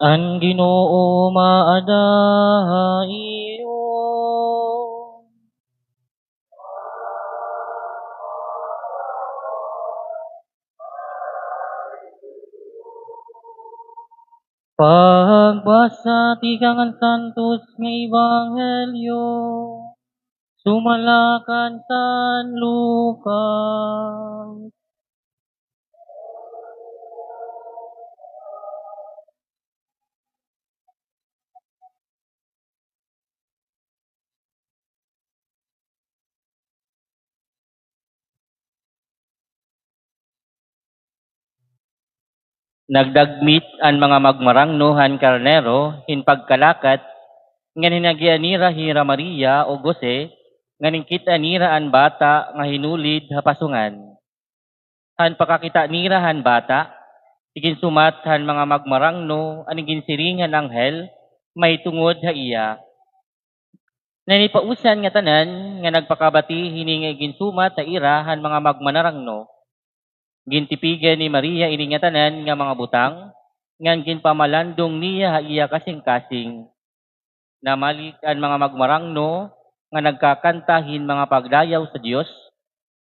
Ang Ginoo maadayo. Pagbasa ti kangan Santos nga Ebanghelyo. Sumalakan San Lucas. Nagdagmit ang mga magmarangno han karnero in pagkalakat nga hinagianira hira Maria o Jose nga ningkit anira an bata nga hinulid hapasungan. Han pakakita nira han bata, igin sumat han mga magmarangno anigin siringan anghel may tungod ha iya. Nanipausan nga tanan nga nagpakabati hini nga igin sumat ha ira han mga magmanarangno. Gintipigan ni Maria ini nga tanan nga mga butang ngan ginpamalandong niya ha iya kasing-kasing. Namalik ang mga magmarangno nga nagkakantahin mga pagdayaw sa Dios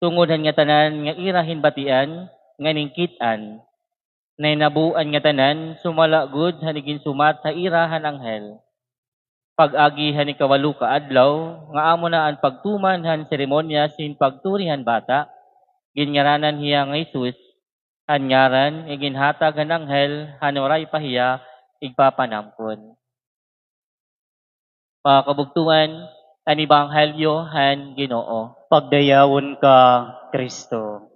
tungod han nga tanan nga irahin batian nga ningkitan. Nainabuan nga tanan sumala gud hanigin sumat sa irahan anghel. Pag-agi ni kawalo ka adlaw nga amo na ang pagtuman han seremonya sin pagturihan bata ginngaranan hiya nga Jesus hanyaran iginhatag han anghel hanuray pahiya igpapanampon. Mga kabugtuan, ang Ebanghelyo han Ginoo. Pagdayawon ka, Kristo.